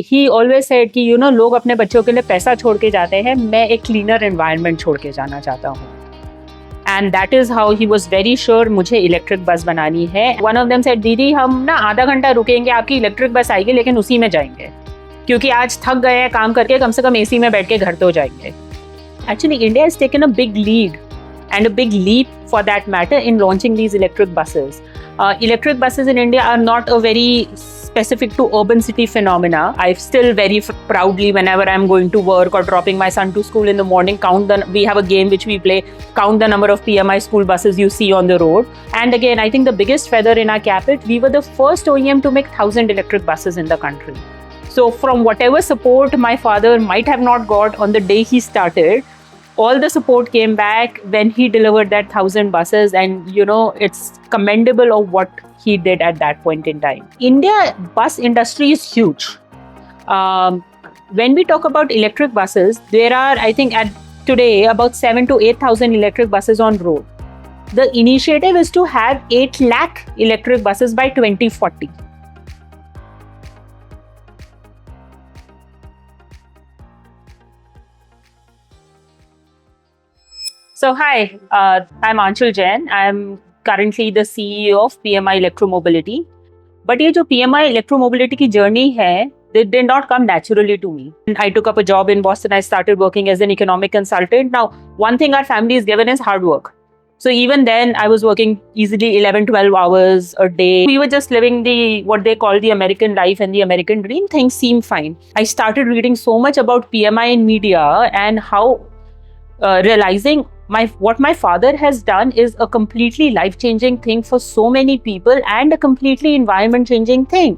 He always said कि लोग अपने बच्चों के लिए पैसा छोड़ के जाते हैं, मैं एक क्लीनर एनवायरनमेंट छोड़ के जाना चाहता हूँ. And that is how he was very sure मुझे इलेक्ट्रिक बस बनानी है. One of them said, दीदी हम ना आधा घंटा रुकेंगे, आपकी इलेक्ट्रिक बस आएगी लेकिन उसी में जाएंगे, क्योंकि आज थक गए हैं काम करके, कम से कम एसी में बैठ के घर तो जाएंगे. Actually, India has taken a big lead and a big leap for that matter in launching these electric buses. Electric buses in India are not a very specific to urban city phenomena. I still very proudly, whenever I'm going to work or dropping my son to school in the morning, we have a game which we play, count the number of PMI school buses you see on the road. And again, I think the biggest feather in our cap is we were the first OEM to make 1,000 electric buses in the country. So from whatever support my father might have not got on the day he started, all the support came back when he delivered that 1,000 buses, and it's commendable of what he did at that point in time. India bus industry is huge. When we talk about electric buses, there are, I think at today, about 7,000 to 8,000 electric buses on road. The initiative is to have 8 lakh electric buses by 2040. So hi, I'm Anshul Jain. I'm currently the CEO of PMI Electromobility. But ये जो PMI Electromobility की journey है, they did not come naturally to me. I took up a job in Boston. I started working as an economic consultant. Now, one thing our family is given is hard work. So even then, I was working easily 11, 12 hours a day. We were just living what they call the American life and the American dream. Things seemed fine. I started reading so much about PMI in media and how realizing what my father has done is a completely life-changing thing for so many people and a completely environment-changing thing.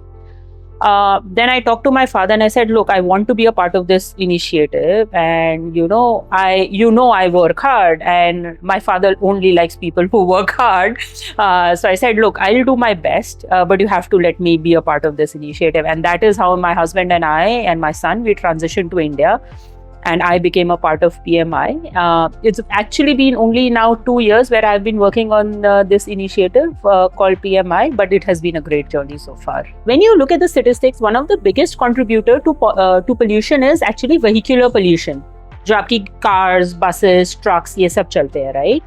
Then I talked to my father and I said, look, I want to be a part of this initiative, and I work hard, and my father only likes people who work hard. So I said, look, I'll do my best, but you have to let me be a part of this initiative. And that is how my husband and I and my son, we transitioned to India. And I became a part of PMI. It's actually been only now 2 years where I've been working on this initiative called PMI, but it has been a great journey so far. When you look at the statistics, one of the biggest contributor to pollution is actually vehicular pollution. जो आपकी cars, buses, trucks, ये सब चलते हैं, right?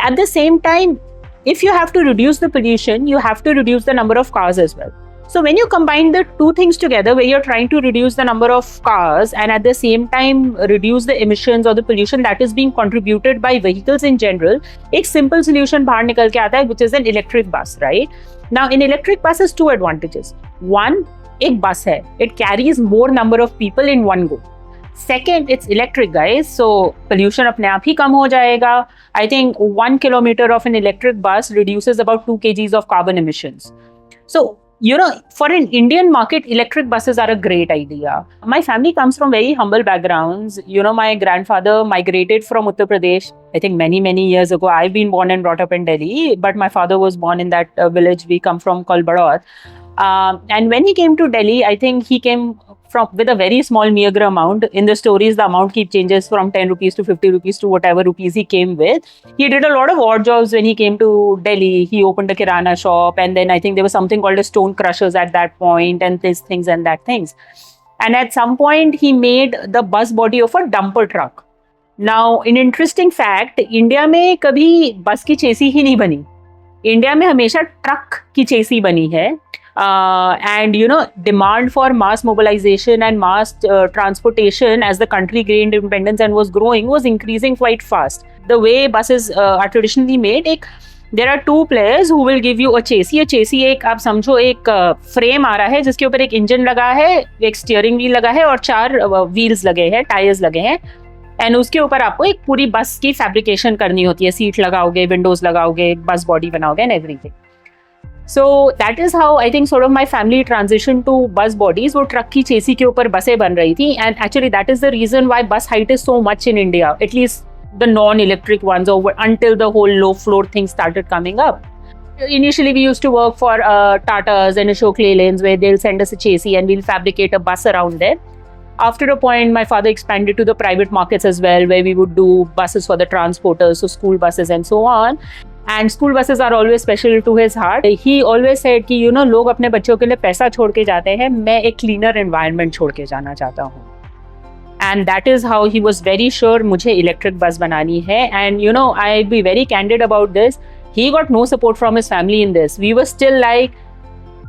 At the same time, if you have to reduce the pollution, you have to reduce the number of cars as well. So when you combine the two things together, where you're trying to reduce the number of cars and at the same time reduce the emissions or the pollution that is being contributed by vehicles in general, एक simple solution बाहर निकल के आता है, which is an electric bus, right? Now in electric bus has 2 advantages. One, एक bus है, it carries more number of people in one go. Second, it's electric, guys, so pollution अपने आप ही कम हो जाएगा. I think 1 kilometer of an electric bus reduces about 2 kgs of carbon emissions. So for an Indian market, electric buses are a great idea. My family comes from very humble backgrounds. My grandfather migrated from Uttar Pradesh, I think many, many years ago. I've been born and brought up in Delhi, but my father was born in that village we come from called Bador. And when he came to Delhi, I think he came with a very small meager amount. In the stories, the amount keep changes from 10 rupees to 50 rupees to whatever rupees he came with. He did a lot of odd jobs when he came to Delhi. He opened a kirana shop, and then I think there was something called a stone crushers at that point, and this things and that things. And at some point, he made the bus body of a dumper truck. Now, an interesting fact, India में कभी बस की चेसी ही नहीं बनी. India में हमेशा truck की चेसी बनी है. And demand for mass mobilization and mass transportation as the country gained independence and was growing was increasing quite fast. The way buses are traditionally made, there are 2 players who will give you a chassis. A chassis एक आप समझो एक frame आ रहा है जिसके ऊपर एक engine लगा है, एक steering wheel लगा है और 4 wheels लगे हैं, tires लगे हैं. एंड उसके ऊपर आपको एक पूरी बस की फैब्रिकेशन करनी होती है. सीट लगाओगे, विंडोज लगाओगे, बस बॉडी बनाओगे and everything. So that is how I think sort of my family transitioned to bus bodies. वो ट्रक की चेसी के ऊपर बसें बन रही थी, and actually that is the reason why bus height is so much in India, at least the non-electric ones, until the whole low floor thing started coming up. Initially we used to work for Tatas and Ashok Leylands, where they'll send us a chassis and we'll fabricate a bus around there. After a point, my father expanded to the private markets as well, where we would do buses for the transporters, so school buses and so on. And school buses are always special to his heart. He always said कि लोग अपने बच्चों के लिए पैसा छोड़ के जाते हैं, मैं एक cleaner environment छोड़ के जाना चाहता हूँ. And that is how he was very sure मुझे electric bus बनानी है. And I'll be very candid about this. He got no support from his family in this. We were still like,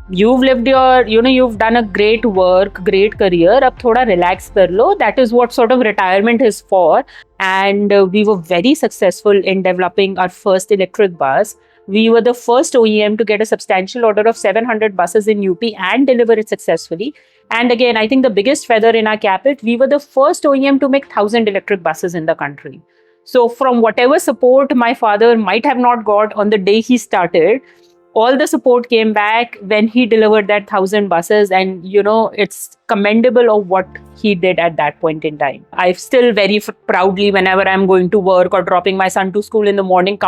you've lived you've done a great work, great career, अब थोड़ा relax कर लो. That is what sort of retirement is for. And we were very successful in developing our first electric bus. We were the first OEM to get a substantial order of 700 buses in UP and deliver it successfully. And again, I think the biggest feather in our cap is we were the first OEM to make 1,000 electric buses in the country. So from whatever support my father might have not got on the day he started, all the support came back when he delivered that 1,000 buses. And, it's commendable of what he did at that point in time. I still very proudly, whenever I'm going to work or dropping my son to school in the morning,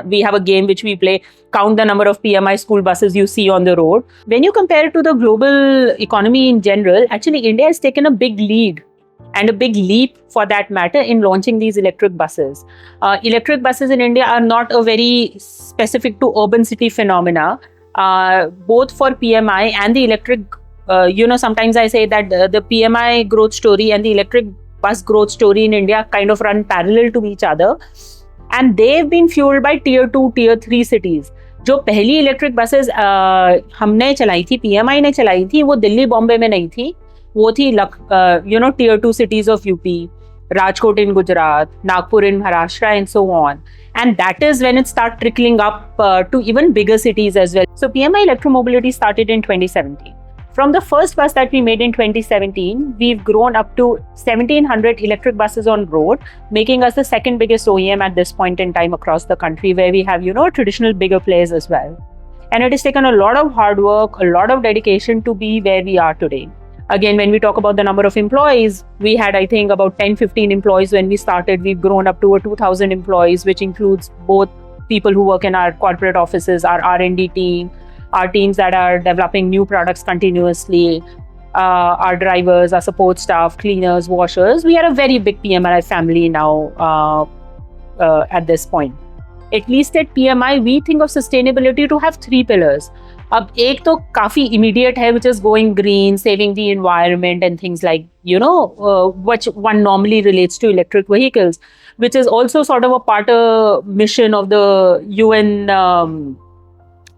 we have a game which we play, count the number of PMI school buses you see on the road. When you compare it to the global economy in general, actually India has taken a big lead and a big leap for that matter in launching these electric buses. Electric buses in India are not a very specific to urban city phenomena. Both for PMI and the electric, sometimes I say that the PMI growth story and the electric bus growth story in India kind of run parallel to each other. And they've been fueled by tier 2, tier 3 cities. जो पहली electric buses हमने चलाई थी, PMI ने चलाई थी, वो दिल्ली बॉम्बे में नहीं थी. वो थी tier 2 cities of UP, Rajkot in Gujarat, Nagpur in Maharashtra, and so on. And that is when it started trickling up to even bigger cities as well. So PMI electromobility started in 2017. From the first bus that we made in 2017, we've grown up to 1,700 electric buses on road, making us the second biggest OEM at this point in time across the country, where we have, traditional bigger players as well. And it has taken a lot of hard work, a lot of dedication to be where we are today. Again, when we talk about the number of employees, we had, I think, about 10-15 employees when we started. We've grown up to 2,000 employees, which includes both people who work in our corporate offices, our R&D team, our teams that are developing new products continuously, our drivers, our support staff, cleaners, washers. We are a very big PMI family now at this point. At least at PMI, we think of sustainability to have 3 pillars. अब एक तो काफी immediate है, which is going green, saving the environment and things like, what one normally relates to electric vehicles, which is also sort of a part of mission of the UN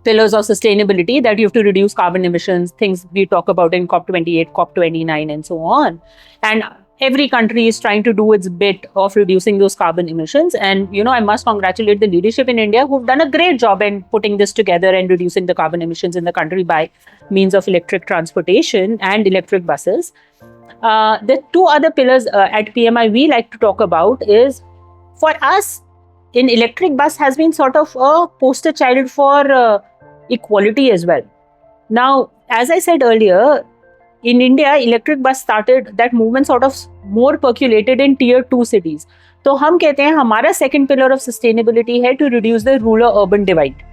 pillars of sustainability, that you have to reduce carbon emissions, things we talk about in COP28, COP29 and so on. And every country is trying to do its bit of reducing those carbon emissions. And, I must congratulate the leadership in India who've done a great job in putting this together and reducing the carbon emissions in the country by means of electric transportation and electric buses. The 2 other pillars at PMI we like to talk about is, for us, in electric bus has been sort of a poster child for equality as well. Now, as I said earlier, in India, electric bus started, that movement sort of more percolated in tier 2 cities. तो हम कहते हैं हमारा second pillar of sustainability है to reduce the rural-urban divide.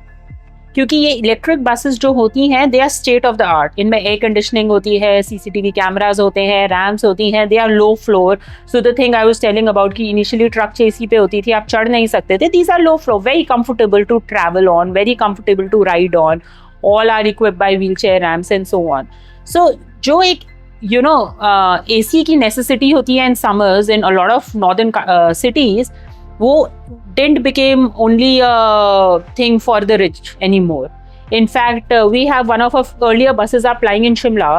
क्योंकि ये electric buses जो होती हैं, they are state of the art. इनमें एयर कंडीशनिंग होती है, CCTV कैमराज होते हैं, रैम्स होती हैं, they are low floor. So the thing I was telling about कि इनिशियली ट्रक चेसी पे होती थी, आप चढ़ नहीं सकते थे. These are low floor, very comfortable to travel on, very comfortable to ride on, all are equipped by wheel chair ramps and so on. सो जो एक AC की नेसेसिटी होती है in summers in a lot of northern cities, वो didn't become only a thing for the rich anymore. In fact, we have one of our earlier buses are plying in Shimla,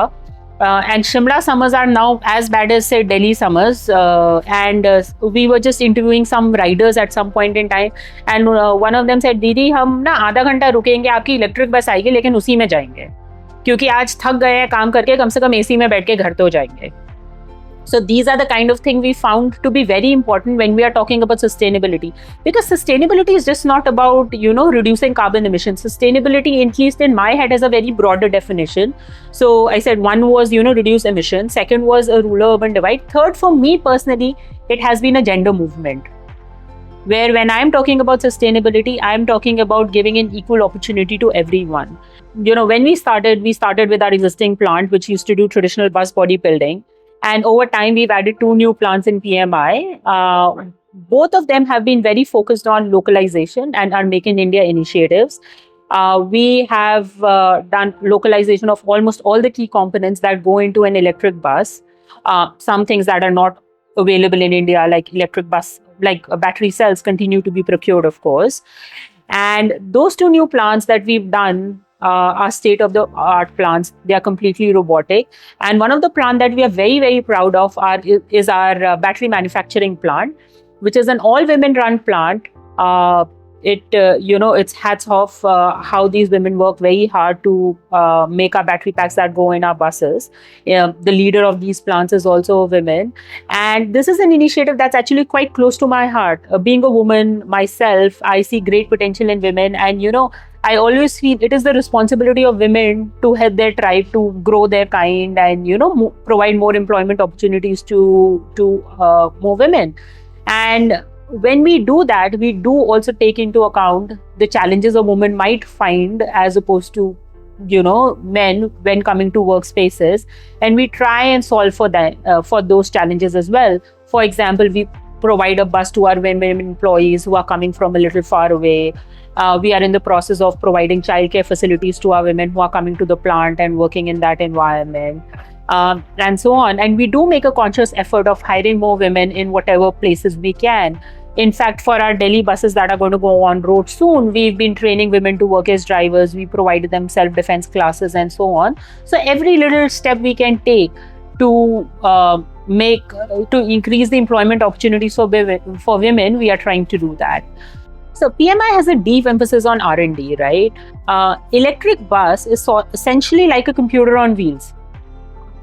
and Shimla summers are now as bad as, say, Delhi summers. And we were just interviewing some riders at some point in time, and one of them said, "दीदी, हम ना आधा घंटा रुकेंगे, आपकी electric bus आएगी, लेकिन उसी में जाएंगे, क्योंकि आज थक गए हैं काम करके, कम से कम AC में बैठ के घर तो जाएंगे." So these are the kind of thing we found to be very important when we are talking about sustainability, because sustainability is just not about, reducing carbon emissions. Sustainability, at least in my head, has a very broader definition. So I said one was, reduce emissions. Second was a rural-urban divide. Third, for me personally, it has been a gender movement, where when I'm talking about sustainability, I'm talking about giving an equal opportunity to everyone. When we started with our existing plant, which used to do traditional bus body building. And over time, we've added 2 new plants in PMI. both of them have been very focused on localization and are Make in India initiatives. We have done localization of almost all the key components that go into an electric bus. Some things that are not available in India, like electric bus, like battery cells, continue to be procured, of course. And those two new plants that we've done are state of the art plants. They are completely robotic. And one of the plants that we are very, very proud of is our battery manufacturing plant, which is an all women run plant. It's hats off how these women work very hard to make our battery packs that go in our buses. The leader of these plants is also a woman. And this is an initiative that's actually quite close to my heart. Being a woman myself, I see great potential in women. And, I always feel it is the responsibility of women to help their tribe to grow their kind and, provide more employment opportunities to more women. And when we do that, we do also take into account the challenges a woman might find as opposed to, men when coming to workspaces, and we try and solve for that for those challenges as well. For example, we provide a bus to our women employees who are coming from a little far away. We are in the process of providing childcare facilities to our women who are coming to the plant and working in that environment. And so on. And we do make a conscious effort of hiring more women in whatever places we can. In fact, for our Delhi buses that are going to go on road soon, we've been training women to work as drivers. We provided them self-defense classes and so on. So every little step we can take to increase the employment opportunities for women, we are trying to do that. So PMI has a deep emphasis on R&D, right? Electric bus is essentially like a computer on wheels.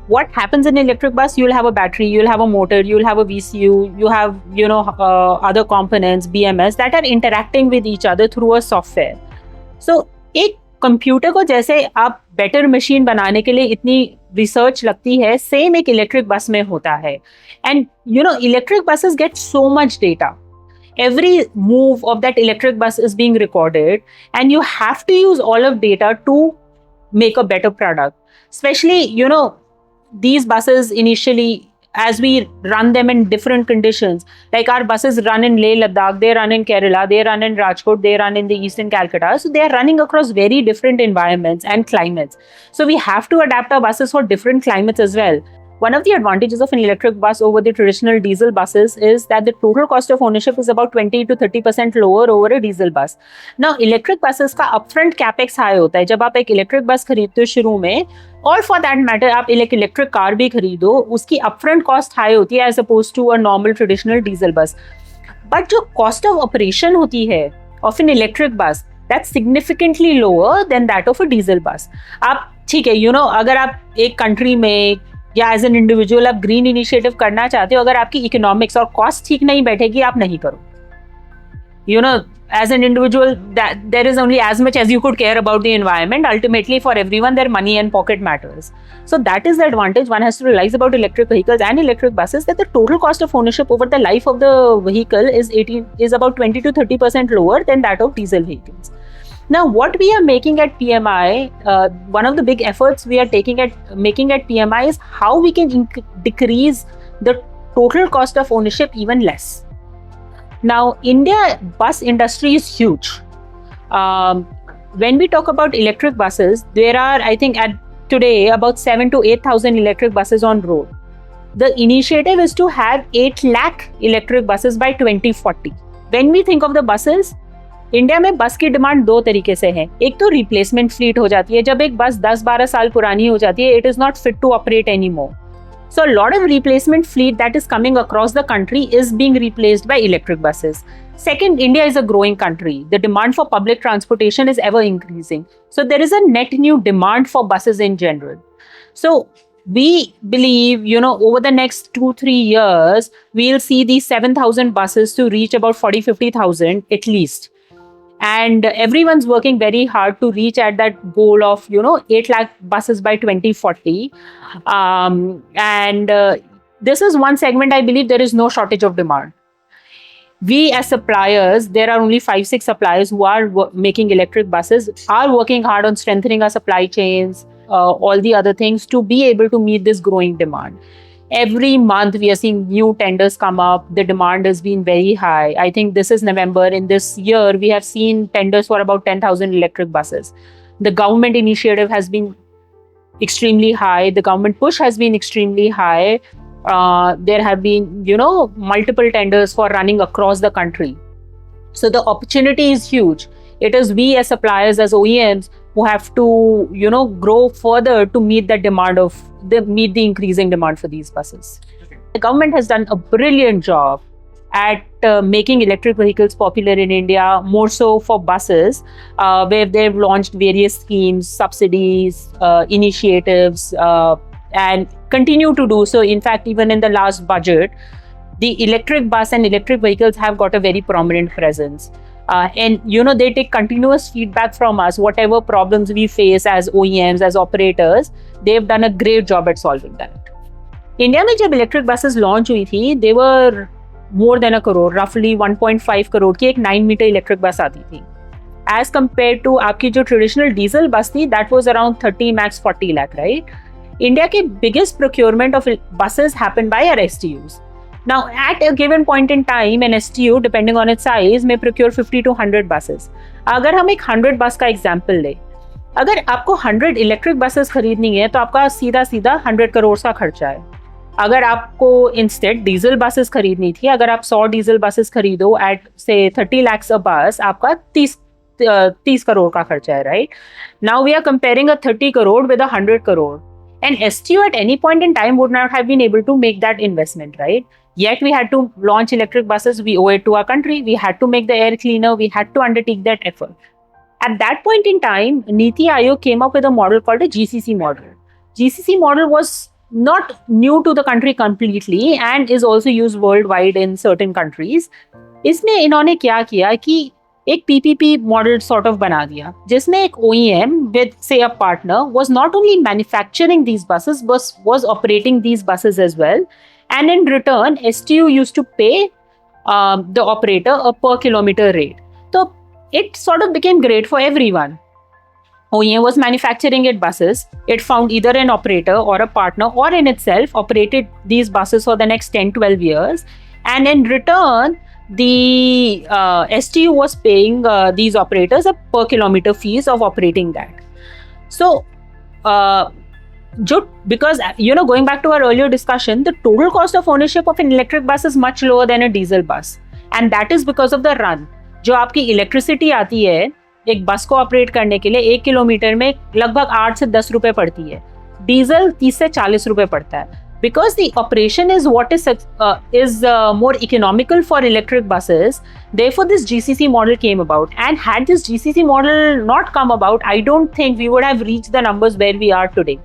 What happens in an electric bus? You'll have a battery, you'll have a motor, you'll have a VCU, you have other components, BMS, that are interacting with each other through a software. So एक computer को जैसे आप better machine बनाने के लिए इतनी research लगती है, सेम एक इलेक्ट्रिक बस में होता है. And electric buses get so much data. Every move of that electric bus is being recorded, and you have to use all of data to make a better product. Especially, these buses initially, as we run them in different conditions, like our buses run in Leh Ladakh, they run in Kerala, they run in Rajkot, they run in the eastern Calcutta. So they are running across very different environments and climates. So we have to adapt our buses for different climates as well. One of the advantages of an electric bus over the traditional diesel buses is that the total cost of ownership is about 20 to 30% lower over a diesel bus. Now, electric buses का upfront capex high होता है. जब आप एक electric bus खरीदते हो शुरू में, और for that matter आप एक electric car भी खरीदो, उसकी upfront cost high होती है as opposed to a normal traditional diesel bus. But जो cost of operation होती है of an electric bus, that's significantly lower than that of a diesel bus. आप ठीक है, अगर आप एक country में या एज एन इंडिविजुअल आप ग्रीन इनिशिएटिव करना चाहते हो, अगर आपकी इकोनॉमिक्स और कॉस्ट ठीक नहीं बैठेगी, आप नहीं करो. As an individual, that there is only as much as you could care about the environment. Ultimately, for everyone, their money and pocket matters. So that is the advantage one has to realize about electric vehicles and electric buses, that the total cost of ownership over the life of the vehicle is about 20 to 30% lower than that of diesel vehicles. Now, what we are making at PMI, one of the big efforts we are making at PMI is how we can decrease the total cost of ownership even less. Now, India bus industry is huge. When we talk about electric buses, there are, I think, at today about 7 to 8,000 electric buses on road. The initiative is to have 8 lakh electric buses by 2040. When we think of the buses, India में बस की demand दो तरीके से है. एक तो replacement fleet हो जाती है. जब एक बस 10-12 साल पुरानी हो जाती है, it is not fit to operate any more. So a lot of replacement fleet that is coming across the country is being replaced by electric buses. Second, India is a growing country. The demand for public transportation is ever increasing. So there is a net new demand for buses in general. So we believe, over the next 2-3 years, we'll see these 7,000 buses to reach about 40-50,000 at least. And everyone's working very hard to reach at that goal of, 8 lakh buses by 2040. This is one segment I believe there is no shortage of demand. We as suppliers, there are only 5-6 suppliers who are making electric buses, are working hard on strengthening our supply chains, all the other things to be able to meet this growing demand. Every month we are seeing new tenders come up. The demand has been very high. I think this is November. In this year, we have seen tenders for about 10,000 electric buses. The government initiative has been extremely high. The government push has been extremely high. There have been, multiple tenders for running across the country. So the opportunity is huge. It is we as suppliers, as OEMs, who have to, grow further to meet the meet the increasing demand for these buses. The government has done a brilliant job at making electric vehicles popular in India, more so for buses, where they've launched various schemes, subsidies, initiatives, and continue to do so. In fact, even in the last budget, the electric bus and electric vehicles have got a very prominent presence. And they take continuous feedback from us. Whatever problems we face as OEMs, as operators, they've done a great job at solving that. India में जब electric buses launch हुई थी, they were more than a crore, roughly 1.5 crore की एक 9-meter electric bus आती थी. As compared to आपकी जो traditional diesel bus थी, that was around 30 max 40 lakh, right? India के biggest procurement of buses happened by our STUs. Now, at a given point in time, an STU, depending on its size, may procure 50 to 100 buses. अगर हम एक 100 बस का example ले, अगर आपको 100 electric buses खरीदनी है तो आपका सीधा 100 करोड़ का खर्चा है. अगर आपको इंस्टेड डीजल बसेस खरीदनी थी, अगर आप 100 डीजल बसेस खरीदो एट से 30 lakhs अ बस, आपका 30 करोड़ का खर्चा है, right? Now we are comparing a 30 crore with 100 crore. An STU at any point in time would not have been able to make that investment, right? Yet we had to launch electric buses. We owe it to our country. We had to make the air cleaner. We had to undertake that effort. At that point in time, Niti Aayog came up with a model called a GCC model. GCC model was not new to the country completely and is also used worldwide in certain countries. इसमें इन्होंने क्या किया कि एक PPP model sort of बना दिया, जिसमें एक OEM with say a partner was not only manufacturing these buses but was operating these buses as well. And in return, STU used to pay the operator a per kilometer rate. So it sort of became great for everyone. OEM was manufacturing its buses. It found either an operator or a partner, or in itself operated these buses for the next 10-12 years. And in return, the STU was paying these operators a per kilometer fees of operating that. So, because going back to our earlier discussion, the total cost of ownership of an electric bus is much lower than a diesel bus, and that is because of the run. जो आपकी electricity आती है एक बस को operate करने के लिए 1 किलोमीटर में लगभग 8 से 10 रुपए पड़ती है. डीजल 30 से 40 रुपए पड़ता है. Because the operation is what is more economical for electric buses, therefore this GCC model came about. And had this GCC model not come about, I don't think we would have reached the numbers where we are today.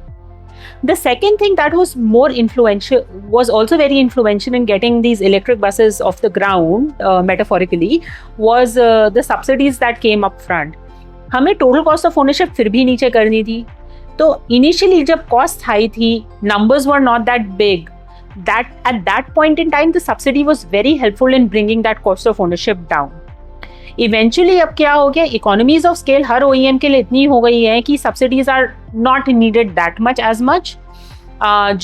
The second thing that was more influential, was also very influential in getting these electric buses off the ground, metaphorically, was the subsidies that came up front. हमें total cost of ownership फिर भी नीचे करनी थी. तो initially जब cost high थी, numbers were not that big. That at that point in time, the subsidy was very helpful in bringing that cost of ownership down. Eventually अब क्या हो गया, economies of scale her OEM के लिए इतनी हो गई है कि subsidies are not needed that much as much.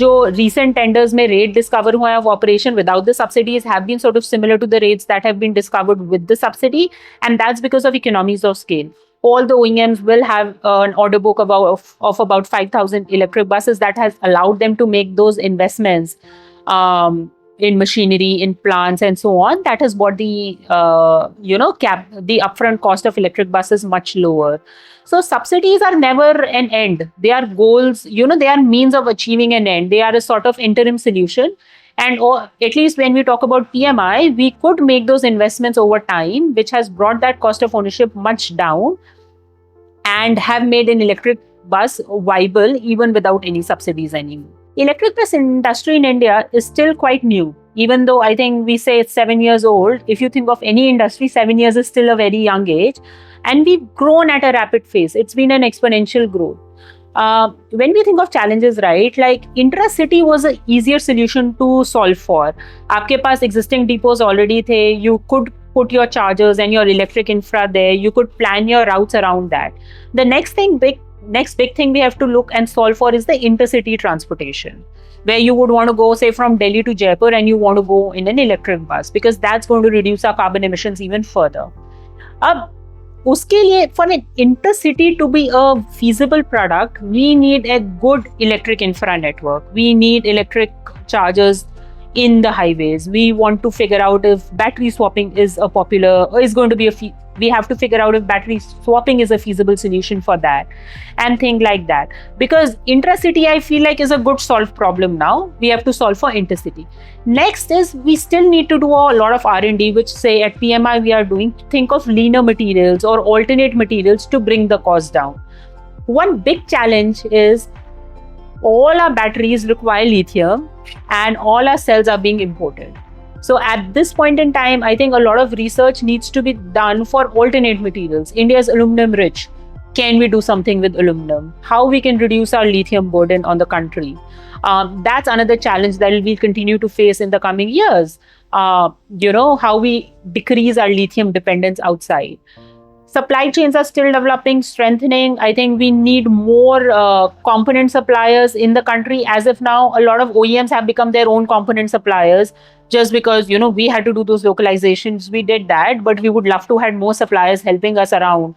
जो recent tenders में rate discover हुआ है of operation without the subsidies have been sort of similar to the rates that have been discovered with the subsidy, and that's because of economies of scale. All the OEMs will have an order book of about 5,000 electric buses that has allowed them to make those investments in machinery, in plants, and so on. That has brought the the upfront cost of electric buses much lower. So subsidies are never an end. They are goals. They are means of achieving an end. They are a sort of interim solution. And at least when we talk about PMI, we could make those investments over time, which has brought that cost of ownership much down and have made an electric bus viable even without any subsidies anymore. Electric bus industry in India is still quite new. Even though I think we say it's 7 years old, if you think of any industry, 7 years is still a very young age. And we've grown at a rapid pace. It's been an exponential growth. When we think of challenges, right, like intra-city was an easier solution to solve for. आपके पास existing depots already थे. You could put your chargers and your electric infra there. You could plan your routes around that. The next thing, big next big thing we have to look and solve for is the intercity transportation, where you would want to go, say, from Delhi to Jaipur, and you want to go in an electric bus, because that's going to reduce our carbon emissions even further. अब उसके लिए, for an intercity to be a feasible product, we need a good electric infra network. We need electric chargers in the highways. We want to figure out if battery swapping is a popular, or is going to be we have to figure out if battery swapping is a feasible solution for that, and things like that. Because intracity, I feel like, is a good solved problem now. We have to solve for intercity. Next is, we still need to do a lot of R&D, which, say, at PMI we are doing. Think of leaner materials or alternate materials to bring the cost down. One big challenge is all our batteries require lithium and all our cells are being imported. So at this point in time, I think a lot of research needs to be done for alternate materials. India is aluminum rich. Can we do something with aluminum? How we can reduce our lithium burden on the country? That's another challenge that we'll continue to face in the coming years. How we decrease our lithium dependence outside. Supply chains are still developing, strengthening. I think we need more component suppliers in the country. As of now, a lot of OEMs have become their own component suppliers, just because, we had to do those localizations. We did that, but we would love to have more suppliers helping us around.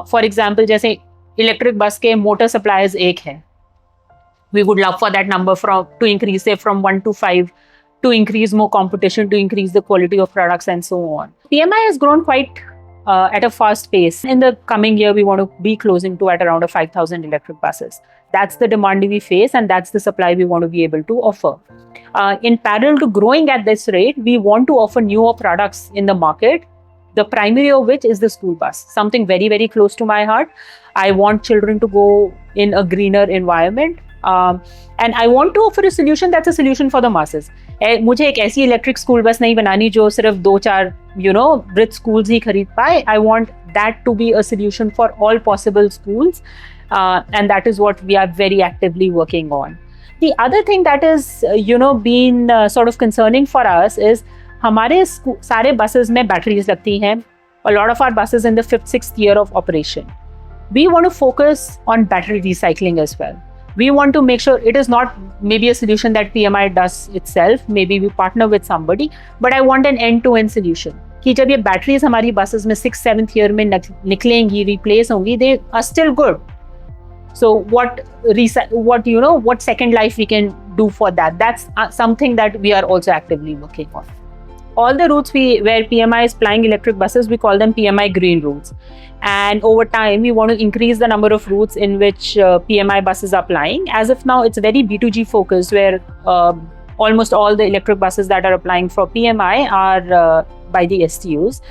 For example, जैसे electric bus के motor suppliers एक है. We would love for that number to increase, say, from 1 to 5, to increase more competition, to increase the quality of products, and so on. PMI has grown quite at a fast pace. In the coming year, we want to be closing to at around 5,000 electric buses. That's the demand we face, and that's the supply we want to be able to offer. In parallel to growing at this rate, we want to offer newer products in the market, the primary of which is the school bus, something very, very close to my heart. I want children to go in a greener environment. And I want to offer a solution that's a solution for the masses. मुझे एक ऐसी electric school bus नहीं बनानी जो सिर्फ 2-4 rich schools ही खरीद पाए. I want that to be a solution for all possible schools, and that is what we are very actively working on. The other thing that is been sort of concerning for us is हमारे सारे buses में batteries लगती हैं. A lot of our buses in the 5th, 6th year of operation. We want to focus on battery recycling as well. We want to make sure it is not maybe a solution that PMI does itself. Maybe we partner with somebody, but I want an end-to-end solution. कि जब ये batteries हमारी buses में 6th, 7th year में निकलेंगी, replace होंगी, they are still good. So what second life we can do for that? That's something that we are also actively working on. All the routes where PMI is plying electric buses, we call them PMI green routes. And over time, we want to increase the number of routes in which PMI buses are plying. As of now, it's very B2G focused, where almost all the electric buses that are applying for PMI are by the STUs.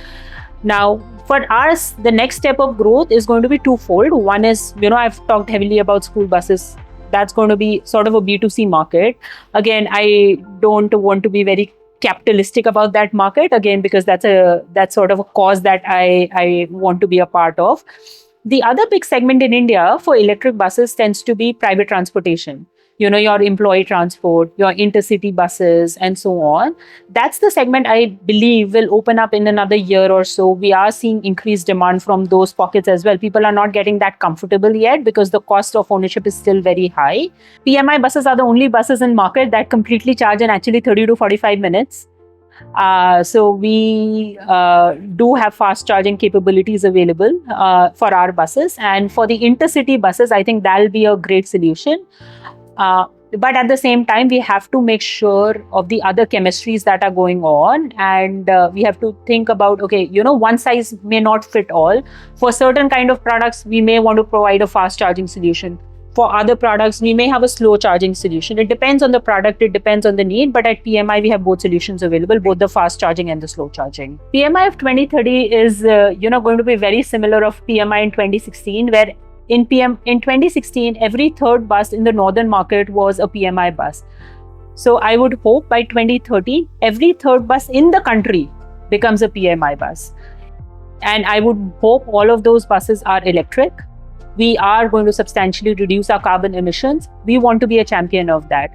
Now, for us, the next step of growth is going to be twofold. One is, I've talked heavily about school buses. That's going to be sort of a B2C market. Again, I don't want to be very capitalistic about that market, again, because that's sort of a cause that I want to be a part of. The other big segment in India for electric buses tends to be private transportation. Your employee transport, your intercity buses, and so on. That's the segment I believe will open up in another year or so. We are seeing increased demand from those pockets as well. People are not getting that comfortable yet because the cost of ownership is still very high. PMI buses are the only buses in market that completely charge in actually 30 to 45 minutes. So we do have fast charging capabilities available for our buses. And for the intercity buses, I think that'll be a great solution. But at the same time, we have to make sure of the other chemistries that are going on, and we have to think about, one size may not fit all. For certain kind of products, we may want to provide a fast charging solution. For other products, we may have a slow charging solution. It depends on the product, it depends on the need, but at PMI, we have both solutions available, both the fast charging and the slow charging. PMI of 2030 is, going to be very similar of PMI in 2016, where in 2016, every third bus in the northern market was a PMI bus. So I would hope by 2030, every third bus in the country becomes a PMI bus. And I would hope all of those buses are electric. We are going to substantially reduce our carbon emissions. We want to be a champion of that.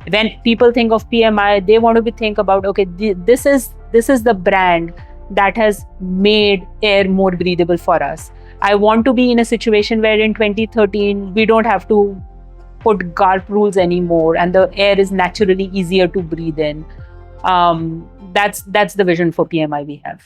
When people think of PMI, they want to think about, this is the brand that has made air more breathable for us. I want to be in a situation where in 2013 we don't have to put GARP rules anymore, and the air is naturally easier to breathe in. That's the vision for PMI we have.